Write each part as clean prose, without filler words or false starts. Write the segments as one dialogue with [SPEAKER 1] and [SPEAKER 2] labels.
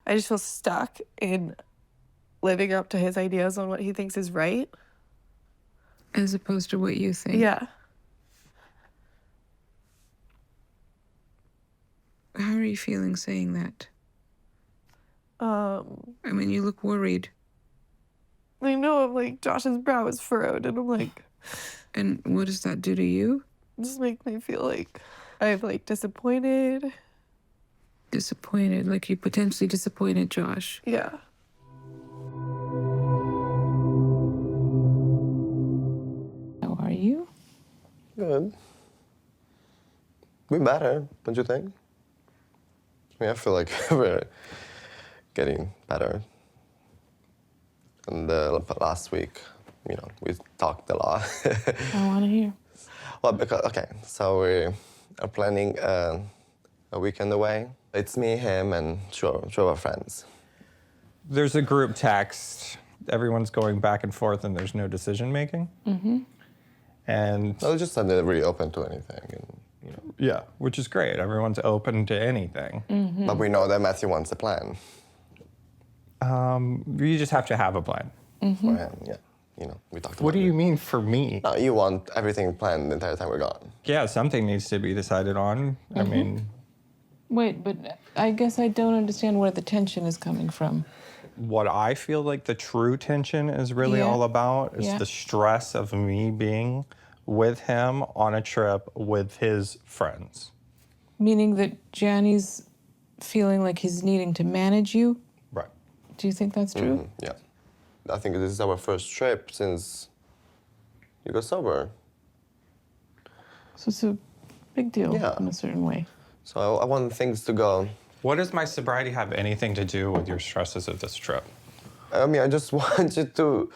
[SPEAKER 1] I just feel stuck in living up to his ideas on what he thinks is right.
[SPEAKER 2] As opposed to what you think.
[SPEAKER 1] Yeah.
[SPEAKER 2] How are you feeling saying that?
[SPEAKER 1] I
[SPEAKER 2] mean, you look worried.
[SPEAKER 1] I know, I'm like, Josh's brow is furrowed, and I'm like...
[SPEAKER 2] And what does that do to you?
[SPEAKER 1] It just makes me feel like I'm, like, disappointed.
[SPEAKER 2] Disappointed, like you potentially disappointed Josh.
[SPEAKER 1] Yeah.
[SPEAKER 2] How are you?
[SPEAKER 3] Good. We're better, don't you think? I mean, I feel like we're getting better. And last week, you know, we talked a lot.
[SPEAKER 2] I want to hear.
[SPEAKER 3] Well, because, okay, so we are planning a weekend away. It's me, him, and two of our friends.
[SPEAKER 4] There's a group text. Everyone's going back and forth, and there's no decision making.
[SPEAKER 2] Mm-hmm.
[SPEAKER 4] And
[SPEAKER 3] I just said they're really open to anything, and you know.
[SPEAKER 4] Yeah, which is great. Everyone's open to anything.
[SPEAKER 2] Mm-hmm.
[SPEAKER 3] But we know that Matthew wants a plan.
[SPEAKER 4] You just have to have a plan.
[SPEAKER 2] Mm-hmm.
[SPEAKER 3] For him, yeah. You know, we talked about
[SPEAKER 4] What do
[SPEAKER 3] it.
[SPEAKER 4] you mean for me?
[SPEAKER 3] No, you want everything planned the entire time we're gone.
[SPEAKER 4] Yeah, something needs to be decided on. I mean,
[SPEAKER 2] Wait, but I guess I don't understand where the tension is coming from.
[SPEAKER 4] what I feel like the true tension is really
[SPEAKER 2] Yeah.
[SPEAKER 4] all about is
[SPEAKER 2] Yeah.
[SPEAKER 4] the stress of me being with him on a trip with his friends.
[SPEAKER 2] Meaning that Gianni's feeling like he's needing to manage you?
[SPEAKER 4] Right.
[SPEAKER 2] Do you think that's true?
[SPEAKER 3] Yeah. I think this is our first trip since you got sober.
[SPEAKER 2] So it's a big deal
[SPEAKER 3] Yeah.
[SPEAKER 2] in a certain way.
[SPEAKER 3] So I want things to go.
[SPEAKER 4] What does my sobriety have anything to do with your stresses of this trip?
[SPEAKER 3] I mean, I just want you to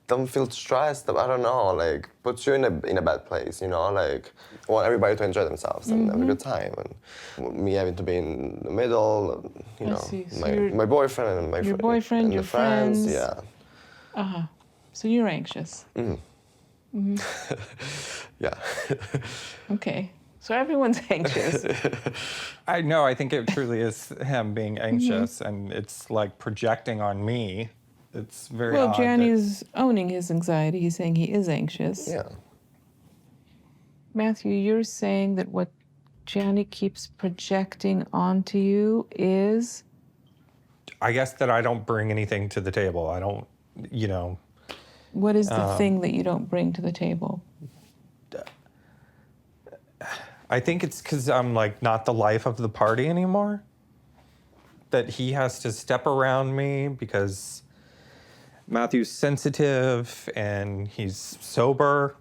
[SPEAKER 3] don't feel stressed. I don't know, like put you in a bad place, you know, like I want everybody to enjoy themselves and have a good time, and me having to be in the middle, you
[SPEAKER 2] I
[SPEAKER 3] know,
[SPEAKER 2] see. So
[SPEAKER 3] my boyfriend and my
[SPEAKER 2] your boyfriend,
[SPEAKER 3] and
[SPEAKER 2] your
[SPEAKER 3] the friends,
[SPEAKER 2] friends.
[SPEAKER 3] yeah,
[SPEAKER 2] So you're anxious.
[SPEAKER 3] yeah.
[SPEAKER 2] Okay. So everyone's anxious.
[SPEAKER 4] I know, I think it truly is him being anxious, and it's like projecting on me. It's very
[SPEAKER 2] Well,
[SPEAKER 4] odd.
[SPEAKER 2] Gianni's owning his anxiety. He's saying he is anxious.
[SPEAKER 3] Yeah.
[SPEAKER 2] Matthew, you're saying that what Gianni keeps projecting onto you is...
[SPEAKER 4] I guess that I don't bring anything to the table. I don't, you know.
[SPEAKER 2] What is the thing that you don't bring to the table?
[SPEAKER 4] I think it's because I'm like not the life of the party anymore. That he has to step around me because Matthew's sensitive and he's sober.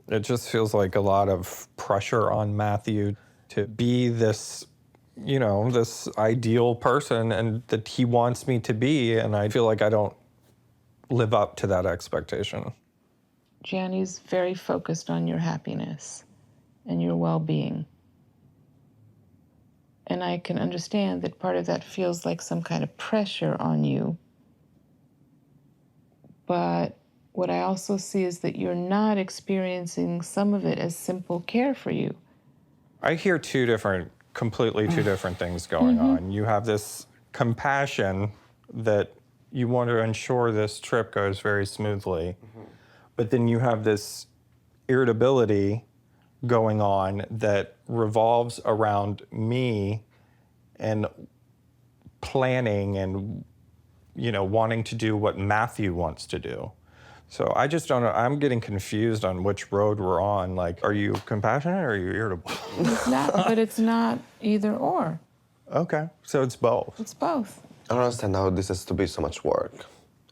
[SPEAKER 4] It just feels like a lot of pressure on Matthew to be this, you know, this ideal person and that he wants me to be. And I feel like I don't live up to that expectation.
[SPEAKER 2] Gianni's very focused on your happiness and your well-being. And I can understand that part of that feels like some kind of pressure on you. But what I also see is that you're not experiencing some of it as simple care for you.
[SPEAKER 4] I hear completely two different things going on. You have this compassion that you want to ensure this trip goes very smoothly, but then you have this irritability going on that revolves around me and planning and, you know, wanting to do what Matthew wants to do. So I just don't know. I'm getting confused on which road we're on. Like, are you compassionate or are you irritable?
[SPEAKER 2] It's not, but it's not either or.
[SPEAKER 4] Okay, so it's both.
[SPEAKER 2] It's both.
[SPEAKER 3] I don't understand how this has to be so much work,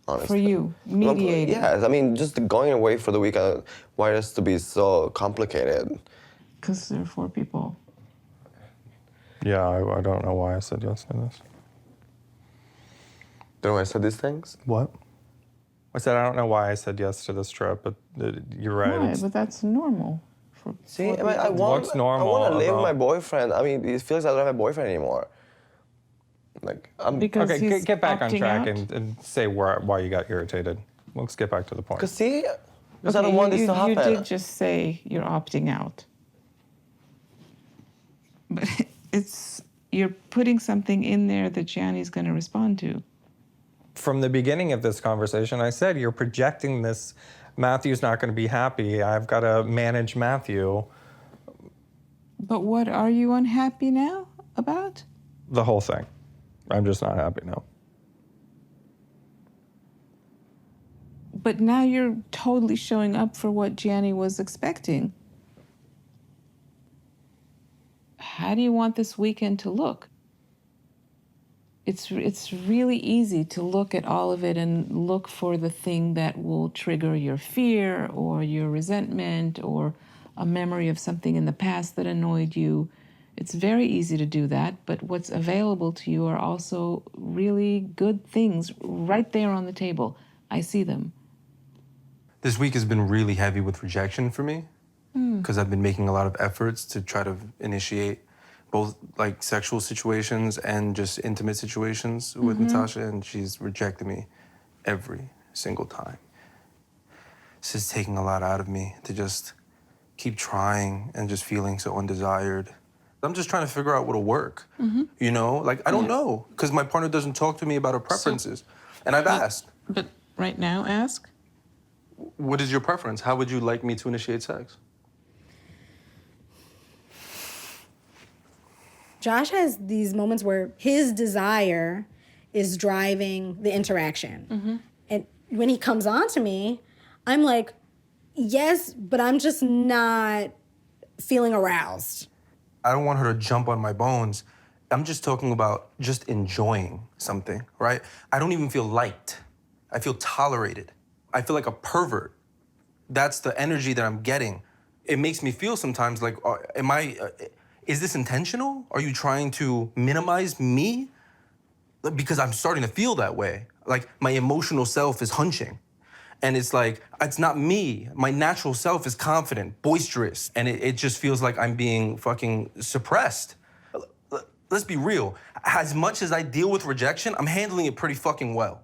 [SPEAKER 3] honestly.
[SPEAKER 2] For you, mediating.
[SPEAKER 3] Yes, I mean, just going away for the weekend, why does it to be so complicated?
[SPEAKER 2] Because there are 4 people.
[SPEAKER 4] Yeah, I don't know why I said yes to this.
[SPEAKER 3] Don't know why I said these things?
[SPEAKER 4] What? I said I don't know why I said yes to this trip, but you're right.
[SPEAKER 2] Why?
[SPEAKER 4] It's-
[SPEAKER 2] But that's normal.
[SPEAKER 3] See, I mean, I want,
[SPEAKER 4] What's normal
[SPEAKER 3] I want to live with
[SPEAKER 4] about-
[SPEAKER 3] my boyfriend. I mean, it feels like I don't have a boyfriend anymore. Like, I'm...
[SPEAKER 2] Because
[SPEAKER 4] okay,
[SPEAKER 2] he's
[SPEAKER 4] get back on
[SPEAKER 2] opting
[SPEAKER 4] track
[SPEAKER 2] out?
[SPEAKER 4] and say why you got irritated. Let's get back to the point.
[SPEAKER 3] Because see, because I
[SPEAKER 2] Okay,
[SPEAKER 3] don't want this
[SPEAKER 2] you
[SPEAKER 3] to happen.
[SPEAKER 2] You did just say you're opting out. But it's You're putting something in there that Gianni's going to respond to.
[SPEAKER 4] From the beginning of this conversation, I said, you're projecting this. Matthew's not going to be happy. I've got to manage Matthew.
[SPEAKER 2] But what are you unhappy now about?
[SPEAKER 4] The whole thing. I'm just not happy now.
[SPEAKER 2] But now you're totally showing up for what Gianni was expecting. How do you want this weekend to look? It's really easy to look at all of it and look for the thing that will trigger your fear or your resentment or a memory of something in the past that annoyed you. It's very easy to do that, but what's available to you are also really good things right there on the table. I see them.
[SPEAKER 5] This week has been really heavy with rejection for me because I've been making a lot of efforts to try to initiate both like sexual situations and just intimate situations with Natasha, and she's rejected me every single time. This is taking a lot out of me to just keep trying and just feeling so undesired. I'm just trying to figure out what'll work, you know? Like, I don't know, because my partner doesn't talk to me about her preferences. And I've asked.
[SPEAKER 2] But right now, ask.
[SPEAKER 5] What is your preference? How would you like me to initiate sex?
[SPEAKER 6] Josh has these moments where his desire is driving the interaction. And when he comes on to me, I'm like, yes, but I'm just not feeling aroused.
[SPEAKER 5] I don't want her to jump on my bones. I'm just talking about just enjoying something, right? I don't even feel liked. I feel tolerated. I feel like a pervert. That's the energy that I'm getting. It makes me feel sometimes like, is this intentional? Are you trying to minimize me? Because I'm starting to feel that way. Like my emotional self is hunching. And it's like, it's not me. My natural self is confident, boisterous, and it just feels like I'm being fucking suppressed. Let's be real. As much as I deal with rejection, I'm handling it pretty fucking well.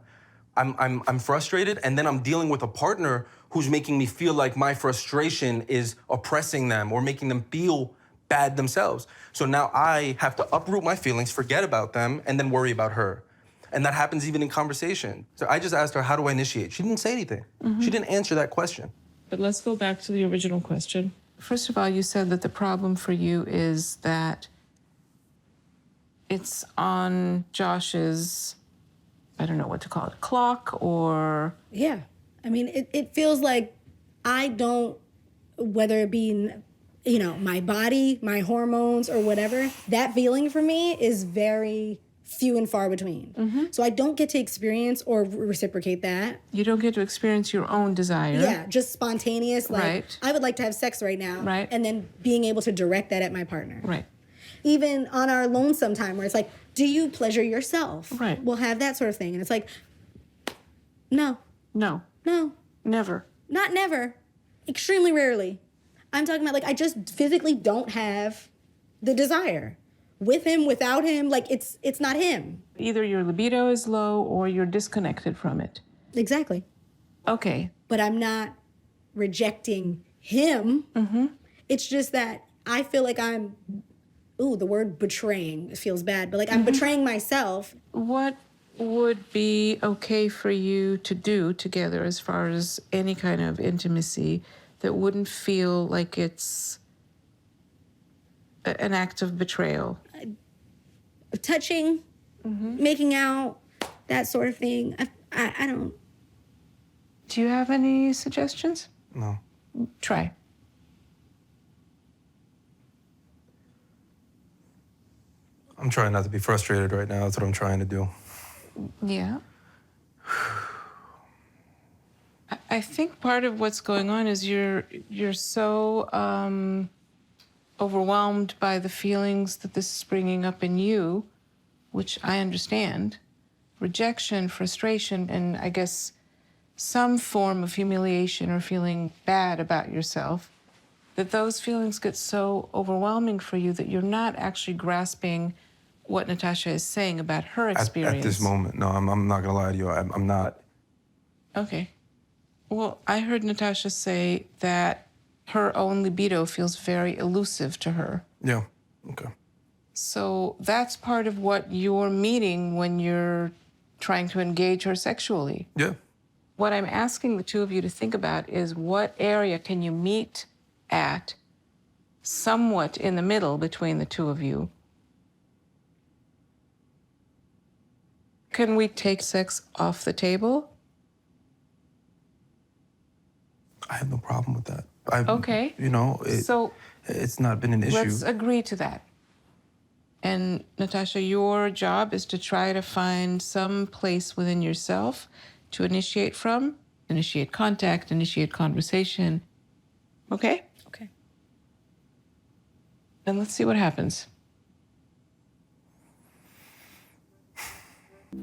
[SPEAKER 5] I'm frustrated, and then I'm dealing with a partner who's making me feel like my frustration is oppressing them or making them feel bad themselves. So now I have to uproot my feelings, forget about them, and then worry about her. And that happens even in conversation. So I just asked her, how do I initiate? She didn't say anything. She didn't answer that question.
[SPEAKER 2] But let's go back to the original question. First of all, you said that the problem for you is that it's on Josh's, I don't know what to call it, clock or...
[SPEAKER 6] Yeah. I mean, it feels like I don't, whether it be, you know, my body, my hormones, or whatever, that feeling for me is very few and far between. So I don't get to experience or reciprocate that.
[SPEAKER 2] You don't get to experience your own desire.
[SPEAKER 6] Yeah, just spontaneous, like,
[SPEAKER 2] Right.
[SPEAKER 6] I would like to have sex right now.
[SPEAKER 2] Right.
[SPEAKER 6] And then being able to direct that at my partner.
[SPEAKER 2] Right.
[SPEAKER 6] Even on our lonesome time where it's like, do you pleasure yourself?
[SPEAKER 2] Right.
[SPEAKER 6] We'll have that sort of thing. And it's like, no,
[SPEAKER 2] No.
[SPEAKER 6] no,
[SPEAKER 2] Never.
[SPEAKER 6] not never. Extremely rarely. I'm talking about like, I just physically don't have the desire. With him, without him, like it's not him.
[SPEAKER 2] Either your libido is low or you're disconnected from it.
[SPEAKER 6] Exactly.
[SPEAKER 2] Okay.
[SPEAKER 6] But I'm not rejecting him. It's just that I feel like I'm, the word betraying, it feels bad, but like I'm betraying myself.
[SPEAKER 2] What would be okay for you to do together as far as any kind of intimacy that wouldn't feel like it's an act of betrayal?
[SPEAKER 6] Touching, making out, that sort of thing. I don't.
[SPEAKER 2] Do you have any suggestions?
[SPEAKER 5] No.
[SPEAKER 2] Try.
[SPEAKER 5] I'm trying not to be frustrated right now. That's what I'm trying to do.
[SPEAKER 2] Yeah. I think part of what's going on is you're so overwhelmed by the feelings that this is bringing up in you, which I understand, rejection, frustration, and I guess some form of humiliation or feeling bad about yourself, that those feelings get so overwhelming for you that you're not actually grasping what Natasha is saying about her experience.
[SPEAKER 5] At this moment, no, I'm not gonna lie to you. I'm not.
[SPEAKER 2] Okay. Well, I heard Natasha say that her own libido feels very elusive to her.
[SPEAKER 5] Yeah. Okay.
[SPEAKER 2] So that's part of what you're meeting when you're trying to engage her sexually.
[SPEAKER 5] Yeah.
[SPEAKER 2] What I'm asking the two of you to think about is what area can you meet at somewhat in the middle between the two of you? Can we take sex off the table?
[SPEAKER 5] I have no problem with that.
[SPEAKER 2] Okay.
[SPEAKER 5] You know,
[SPEAKER 2] So
[SPEAKER 5] it's not been an issue.
[SPEAKER 2] let's agree to that. And Natasha, your job is to try to find some place within yourself to initiate from, initiate contact, initiate conversation. Okay?
[SPEAKER 6] Okay.
[SPEAKER 2] And let's see what happens.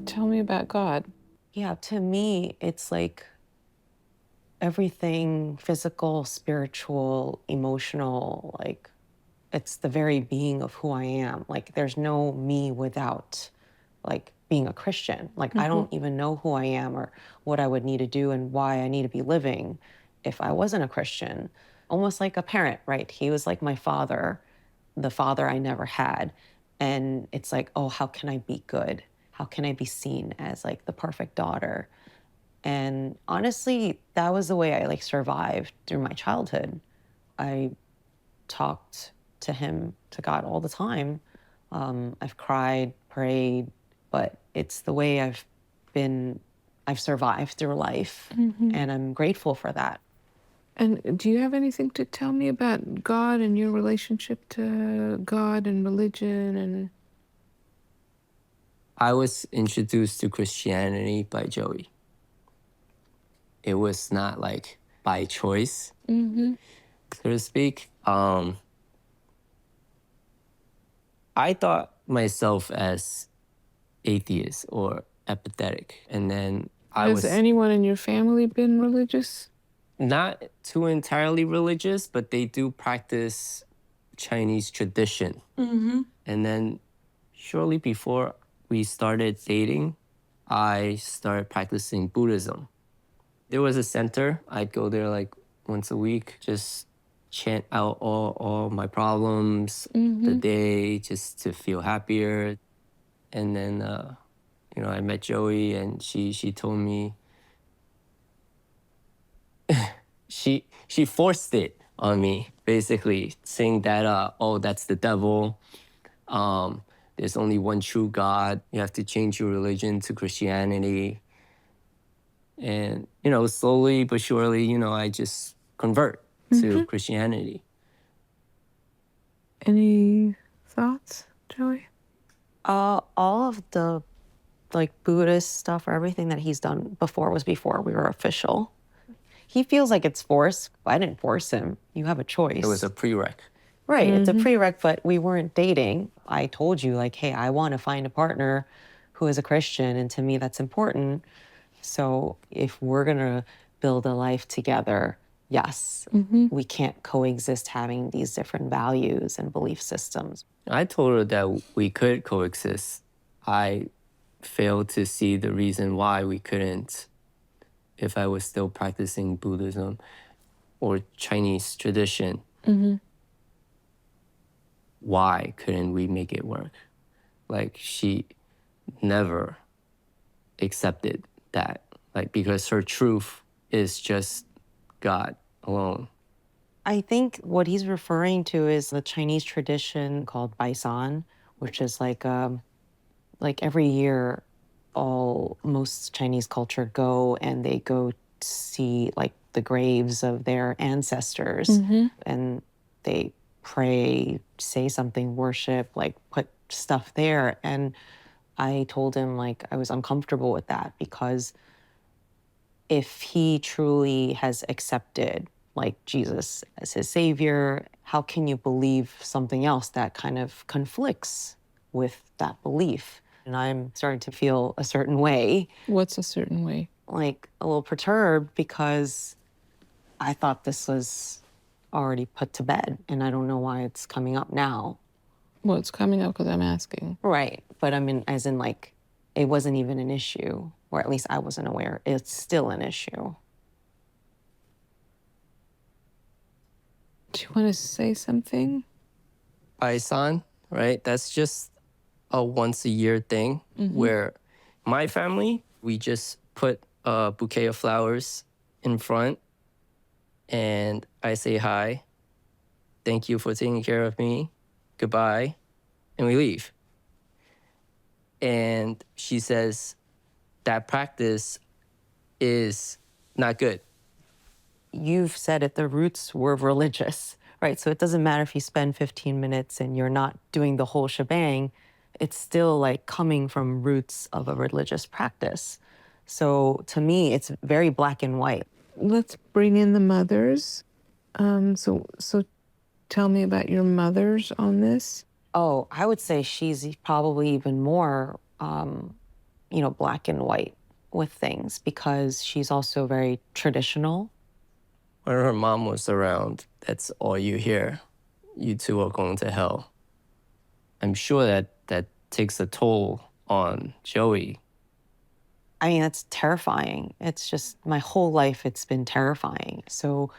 [SPEAKER 2] Tell me about God.
[SPEAKER 1] Yeah, to me, it's like everything physical, spiritual, emotional, like it's the very being of who I am. Like there's no me without like being a Christian. Like I don't even know who I am or what I would need to do and why I need to be living if I wasn't a Christian. Almost like a parent, right? He was like my father, the father I never had. And it's like, oh, how can I be good? How can I be seen as like the perfect daughter? And honestly, that was the way I like survived through my childhood. I talked to him, to God all the time. I've cried, prayed, but it's the way I've survived through life. And I'm grateful for that.
[SPEAKER 2] And do you have anything to tell me about God and your relationship to God and religion and...
[SPEAKER 7] I was introduced to Christianity by Joey. It was not like by choice, so to speak. I thought myself as atheist or apathetic, and then I
[SPEAKER 2] Has
[SPEAKER 7] was
[SPEAKER 2] anyone in your family been religious?
[SPEAKER 7] not too entirely religious, but they do practice Chinese tradition. And then shortly before we started dating, I started practicing Buddhism. There was a center. I'd go there like once a week, just chant out all my problems, the day, just to feel happier. And then, you know, I met Joey, and she told me, she forced it on me, basically saying that, oh, that's the devil. There's only one true God. You have to change your religion to Christianity. And, you know, slowly but surely, you know, I just convert to Christianity.
[SPEAKER 2] Any thoughts, Joey?
[SPEAKER 1] All of the like Buddhist stuff or everything that he's done before was before we were official. He feels like it's forced. I didn't force him. You have a choice.
[SPEAKER 7] It was a prereq.
[SPEAKER 1] Right, it's a prereq, but we weren't dating. I told you, like, hey, I want to find a partner who is a Christian, and to me, that's important. So if we're gonna build a life together, yes, we can't coexist having these different values and belief systems.
[SPEAKER 7] I told her that we could coexist. I failed to see the reason why we couldn't if I was still practicing Buddhism or Chinese tradition. Why couldn't we make it work? Like, she never accepted that, like, because her truth is just God alone.
[SPEAKER 1] I think what he's referring to is the Chinese tradition called Baisan, which is like every year, most Chinese culture go and they go see like the graves of their ancestors, and they pray, say something, worship, like put stuff there. And I told him like I was uncomfortable with that because if he truly has accepted like Jesus as his savior, how can you believe something else that kind of conflicts with that belief? And I'm starting to feel a certain way,
[SPEAKER 2] What's a certain way?
[SPEAKER 1] like a little perturbed because I thought this was already put to bed and I don't know why it's coming up now.
[SPEAKER 2] Well, it's coming up because I'm asking.
[SPEAKER 1] Right, but I mean, as in like, it wasn't even an issue, or at least I wasn't aware. It's still an issue.
[SPEAKER 2] Do you want to say something?
[SPEAKER 7] Baisan, right? That's just a once a year thing where my family, we just put a bouquet of flowers in front and I say hi, thank you for taking care of me, goodbye, and we leave. And she says that practice is not good.
[SPEAKER 1] You've said it, the roots were religious, right? So it doesn't matter if you spend 15 minutes and you're not doing the whole shebang, it's still like coming from roots of a religious practice. So to me, it's very black and white.
[SPEAKER 2] Let's bring in the mothers. So tell me about your mothers on this.
[SPEAKER 1] Oh, I would say she's probably even more, black and white with things because she's also very traditional.
[SPEAKER 7] When her mom was around, that's all you hear. You two are going to hell. I'm sure that takes a toll on Joey.
[SPEAKER 1] I mean, that's terrifying. It's just my whole life, it's been terrifying. So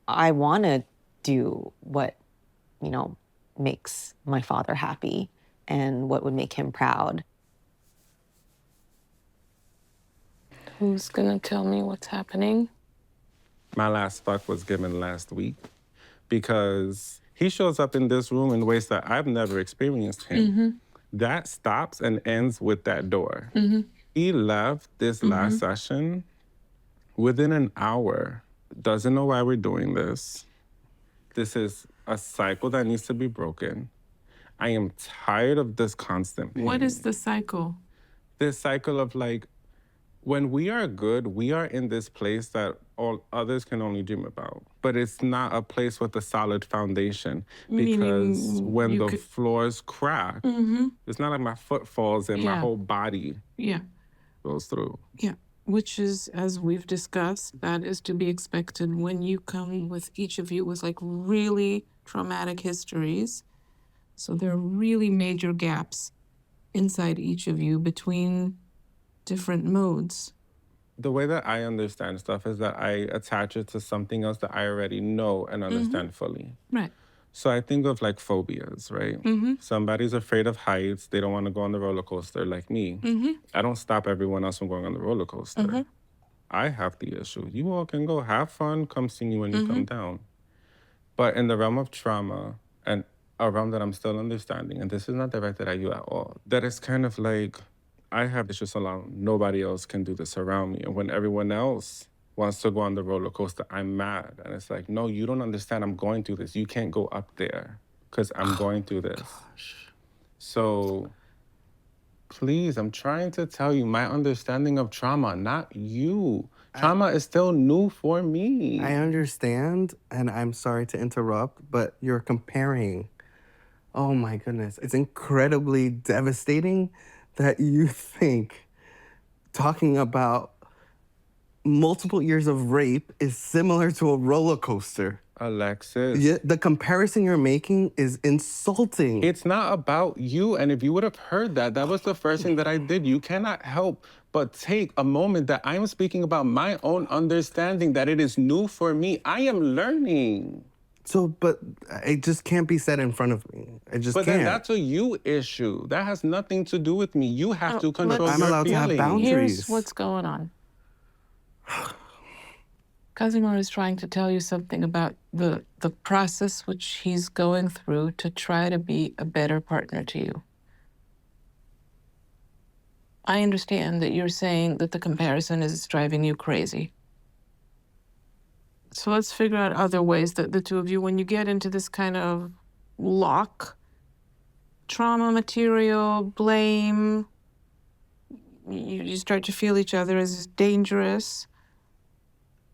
[SPEAKER 1] I want to do what, makes my father happy and what would make him proud.
[SPEAKER 2] Who's gonna tell me what's happening?
[SPEAKER 8] My last fuck was given last week because he shows up in this room in ways that I've never experienced him. That stops and ends with that door. He left this last session within an hour. Doesn't know why we're doing this. This is a cycle that needs to be broken. I am tired of this constant pain.
[SPEAKER 2] What is the cycle?
[SPEAKER 8] This cycle of like, when we are good, we are in this place that all others can only dream about. But it's not a place with a solid foundation because
[SPEAKER 2] Meaning
[SPEAKER 8] when
[SPEAKER 2] you
[SPEAKER 8] the
[SPEAKER 2] could-
[SPEAKER 8] floors crack, it's not like my foot falls and my
[SPEAKER 2] Yeah.
[SPEAKER 8] whole body
[SPEAKER 2] Yeah.
[SPEAKER 8] goes through.
[SPEAKER 2] Yeah, which is, as we've discussed, that is to be expected when you come with each of you with like really traumatic histories. So there are really major gaps inside each of you between different modes.
[SPEAKER 8] The way that I understand stuff is that I attach it to something else that I already know and understand fully.
[SPEAKER 2] Right.
[SPEAKER 8] So I think of like phobias, right? Somebody's afraid of heights. They don't want to go on the roller coaster like me. I don't stop everyone else from going on the roller coaster. I have the issue. You all can go have fun, come see me when you come down. But in the realm of trauma and a realm that I'm still understanding, and this is not directed at you at all, that it's kind of like I have issues alone. Nobody else can do this around me. And when everyone else wants to go on the roller coaster, I'm mad. And it's like, no, you don't understand. I'm going through this. You can't go up there because I'm going through this. So please, I'm trying to tell you my understanding of trauma, not you. Trauma is still new for me.
[SPEAKER 9] I understand, and I'm sorry to interrupt, but you're comparing. Oh my goodness. It's incredibly devastating that you think talking about multiple years of rape is similar to a roller coaster.
[SPEAKER 8] Alexis.
[SPEAKER 9] Yeah, the comparison you're making is insulting.
[SPEAKER 8] It's not about you. And if you would have heard that, that was the first thing that I did. You cannot help but take a moment that I'm speaking about my own understanding, that it is new for me. I am learning.
[SPEAKER 9] So, but it just can't be said in front of me. I just
[SPEAKER 8] But
[SPEAKER 9] can't.
[SPEAKER 8] then that's a you issue. That has nothing to do with me. You have to control
[SPEAKER 9] I'm
[SPEAKER 8] your
[SPEAKER 9] allowed to have
[SPEAKER 8] feelings.
[SPEAKER 9] boundaries.
[SPEAKER 2] Here's what's going on. Kazimir is trying to tell you something about the process which he's going through to try to be a better partner to you. I understand that you're saying that the comparison is driving you crazy. So let's figure out other ways that the two of you, when you get into this kind of lock, trauma material, blame, you start to feel each other as dangerous.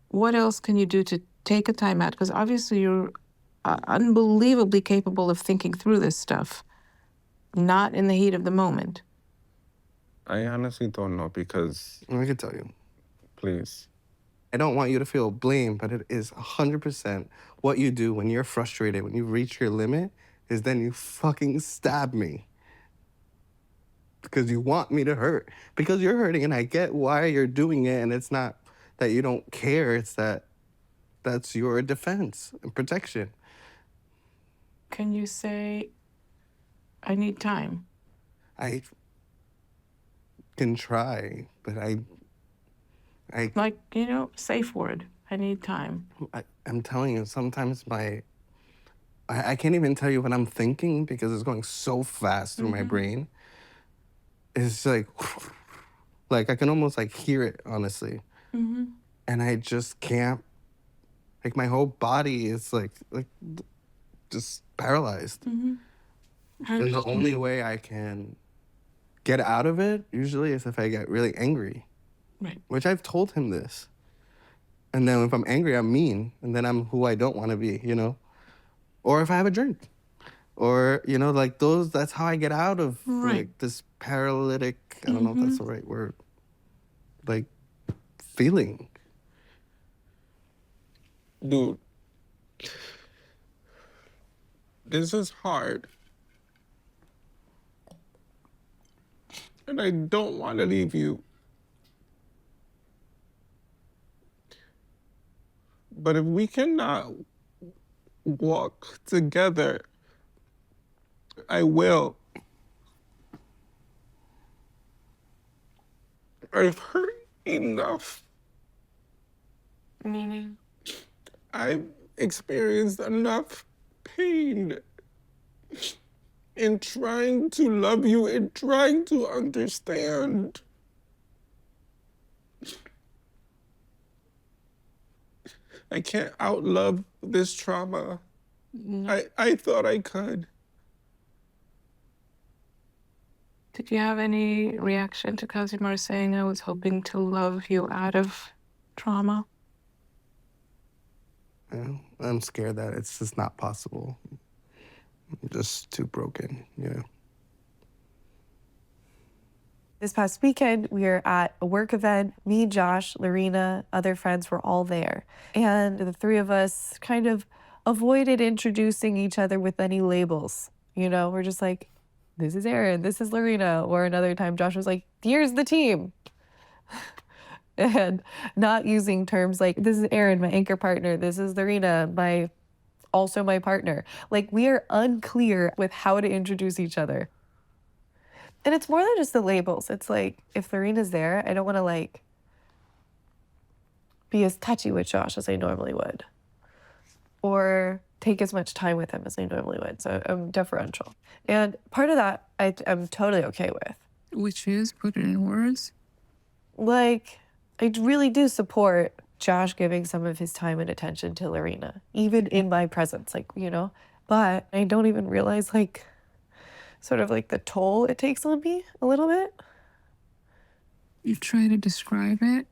[SPEAKER 2] What else can you do to take a time out? Because obviously you're unbelievably capable of thinking through this stuff, not in the heat of the moment.
[SPEAKER 8] I honestly don't know because,
[SPEAKER 9] I can tell you.
[SPEAKER 8] please.
[SPEAKER 9] I don't want you to feel blame, but it is 100% what you do when you're frustrated, when you reach your limit, is then you fucking stab me. Because you want me to hurt. Because you're hurting, and I get why you're doing it, and it's not that you don't care, it's that that's your defense and protection.
[SPEAKER 2] Can you say I need time.
[SPEAKER 9] I can try, but
[SPEAKER 2] Like, safe word. I need time.
[SPEAKER 9] I'm telling you, sometimes I can't even tell you what I'm thinking because it's going so fast through my brain. It's like I can almost like hear it, honestly. And I just can't, like my whole body is like just paralyzed. And the only way I can get out of it usually is if I get really angry.
[SPEAKER 2] Right.
[SPEAKER 9] Which I've told him this. And then if I'm angry, I'm mean. And then I'm who I don't want to be, Or if I have a drink. Or, like that's how I get out of like this paralytic, I don't know if that's the right word, like feeling.
[SPEAKER 8] Dude, this is hard. And I don't want to leave you. But if we cannot walk together, I will. I've hurt enough.
[SPEAKER 2] Meaning?
[SPEAKER 8] I've experienced enough pain in trying to love you, in trying to understand. I can't outlove this trauma. I thought I could.
[SPEAKER 2] Did you have any reaction to Kazimir saying I was hoping to love you out of trauma?
[SPEAKER 9] I'm scared that it's just not possible. I'm just too broken,
[SPEAKER 10] This past weekend, we were at a work event. Me, Josh, Lorena, other friends were all there. And the three of us kind of avoided introducing each other with any labels. We're just like, this is Aaron, this is Lorena. Or another time, Josh was like, here's the team. And not using terms like, this is Aaron, my anchor partner. This is Lorena, also my partner. Like, we are unclear with how to introduce each other. And it's more than just the labels. It's like, if Lorena's there, I don't want to like be as touchy with Josh as I normally would. Or take as much time with him as I normally would. So I'm deferential. And part of that I'm totally okay with.
[SPEAKER 2] Which is, put it in words.
[SPEAKER 10] Like, I really do support Josh giving some of his time and attention to Lorena, even in my presence, But I don't even realize sort of like the toll it takes on me a little bit.
[SPEAKER 2] You try to describe it?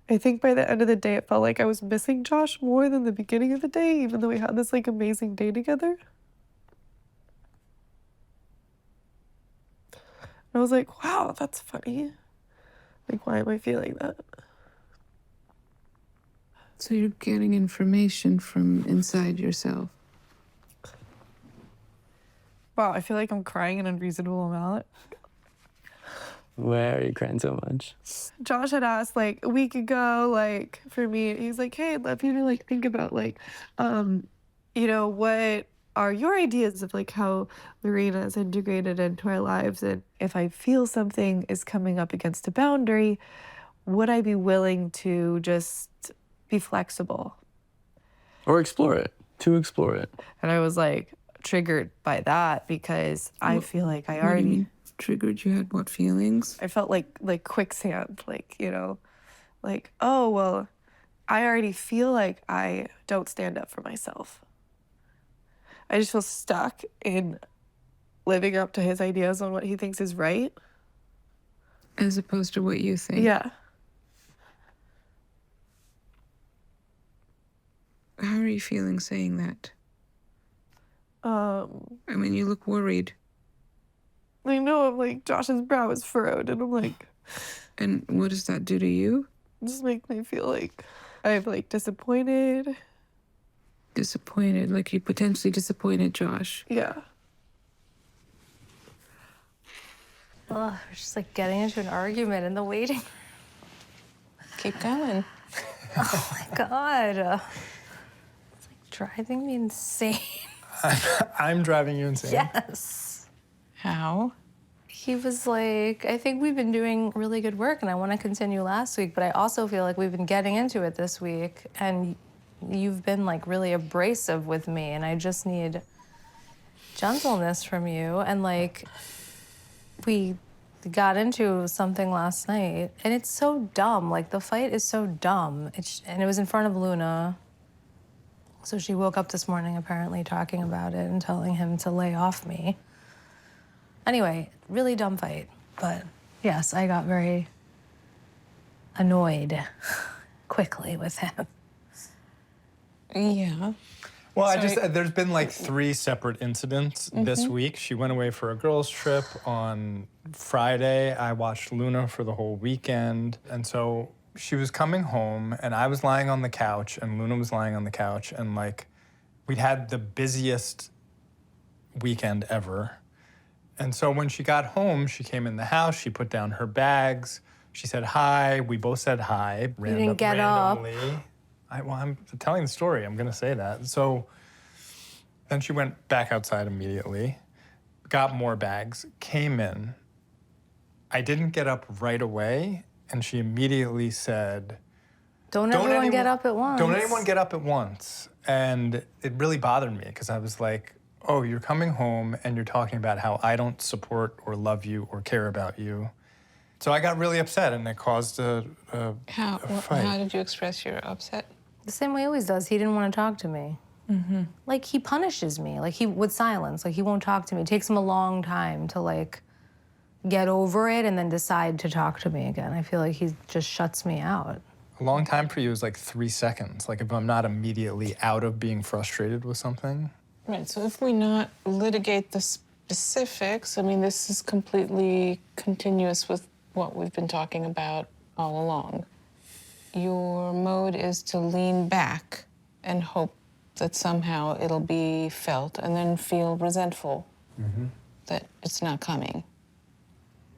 [SPEAKER 10] I think by the end of the day, it felt like I was missing Josh more than the beginning of the day, even though we had this amazing day together. And I was like, wow, that's funny. Like, why am I feeling that?
[SPEAKER 2] So you're getting information from inside yourself.
[SPEAKER 10] Wow, I feel like I'm crying an unreasonable amount.
[SPEAKER 7] Why are you crying so much?
[SPEAKER 10] Josh had asked a week ago, for me, he's like, hey, I'd love you to think about what are your ideas of how Lorena is integrated into our lives, and if I feel something is coming up against a boundary, would I be willing to just be flexible?
[SPEAKER 7] Or explore it.
[SPEAKER 10] And I was triggered by that because I feel like I already
[SPEAKER 2] triggered. You had what feelings?
[SPEAKER 10] I felt like quicksand, oh, well, I already feel like I don't stand up for myself. I just feel stuck in living up to his ideas on what he thinks is right.
[SPEAKER 2] As opposed to what you think?
[SPEAKER 10] Yeah.
[SPEAKER 2] How are you feeling saying that? I mean, you look worried.
[SPEAKER 10] I know, I'm Josh's brow is furrowed, and I'm
[SPEAKER 2] And what does that do to you?
[SPEAKER 10] Just make me feel like I'm disappointed.
[SPEAKER 2] Disappointed, like you potentially disappointed Josh.
[SPEAKER 10] Yeah.
[SPEAKER 11] Ugh, we're just getting into an argument in the waiting.
[SPEAKER 2] Keep going.
[SPEAKER 11] Oh my God. It's driving me insane.
[SPEAKER 12] I'm driving you insane.
[SPEAKER 11] Yes.
[SPEAKER 2] How?
[SPEAKER 11] He was like, I think we've been doing really good work and I want to continue last week, but I also feel like we've been getting into it this week and you've been like really abrasive with me and I just need gentleness from you. And like, we got into something last night and it's so dumb. Like, the fight is so dumb. And it was in front of Luna. So she woke up this morning apparently talking about it and telling him to lay off me. Anyway, really dumb fight. But yes, I got very annoyed quickly with him.
[SPEAKER 2] Yeah.
[SPEAKER 12] Well,
[SPEAKER 2] Sorry.
[SPEAKER 12] there's been like 3 separate incidents this week. She went away for a girls' trip on Friday. I watched Luna for the whole weekend. And so she was coming home and I was lying on the couch and Luna was lying on the couch and like we'd had the busiest weekend ever. And so when she got home, she came in the house, she put down her bags, she said hi, we both said hi.
[SPEAKER 11] You didn't get up.
[SPEAKER 12] I'm telling the story, I'm gonna say that. So then she went back outside immediately, got more bags, came in. I didn't get up right away, and she immediately said,
[SPEAKER 11] Don't everyone get up at once.
[SPEAKER 12] Don't anyone get up at once. And it really bothered me, because I was like, oh, you're coming home and you're talking about how I don't support or love you or care about you. So I got really upset and it caused a fight.
[SPEAKER 2] How did you express your upset?
[SPEAKER 11] The same way he always does. He didn't want to talk to me. Like, he punishes me. Like, he with silence. Like, he won't talk to me. It takes him a long time to, like, get over it and then decide to talk to me again. I feel like he just shuts me out.
[SPEAKER 12] A long time for you is like 3 seconds. Like if I'm not immediately out of being frustrated with something.
[SPEAKER 2] Right, so if we not litigate the specifics, I mean, this is completely continuous with what we've been talking about all along. Your mode is to lean back and hope that somehow it'll be felt and then feel resentful that it's not coming.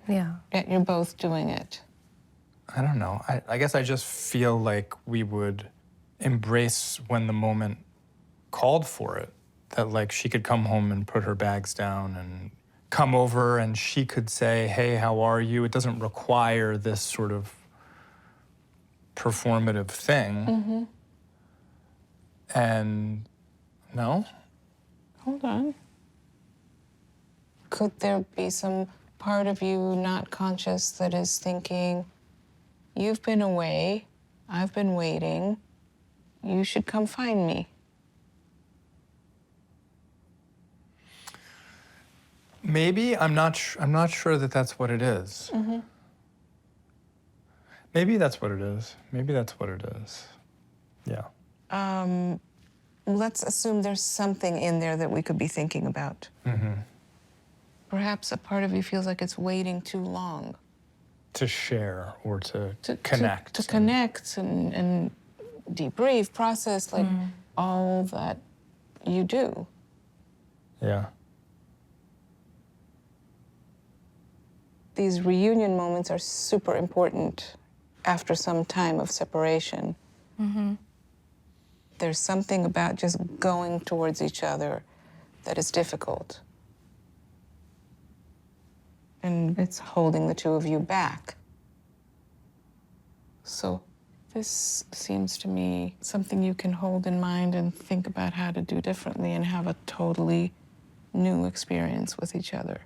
[SPEAKER 11] Yeah.
[SPEAKER 2] Yet you're both doing it.
[SPEAKER 12] I don't know. I guess I just feel like we would embrace when the moment called for it. That like she could come home and put her bags down and come over and she could say, hey, how are you? It doesn't require this sort of performative thing. And no?
[SPEAKER 2] Hold on. Could there be some part of you not conscious that is thinking, you've been away, I've been waiting, you should come find me?
[SPEAKER 12] Maybe. I'm not sure that that's what it is. Maybe that's what it is. Maybe that's what it is. Yeah.
[SPEAKER 2] Let's assume there's something in there that we could be thinking about. Perhaps a part of you feels like it's waiting too long.
[SPEAKER 12] To share or to connect.
[SPEAKER 2] To connect and debrief, process, like all that you do.
[SPEAKER 12] Yeah.
[SPEAKER 2] These reunion moments are super important after some time of separation. There's something about just going towards each other that is difficult. And it's holding the two of you back. So this seems to me something you can hold in mind and think about how to do differently and have a totally new experience with each other.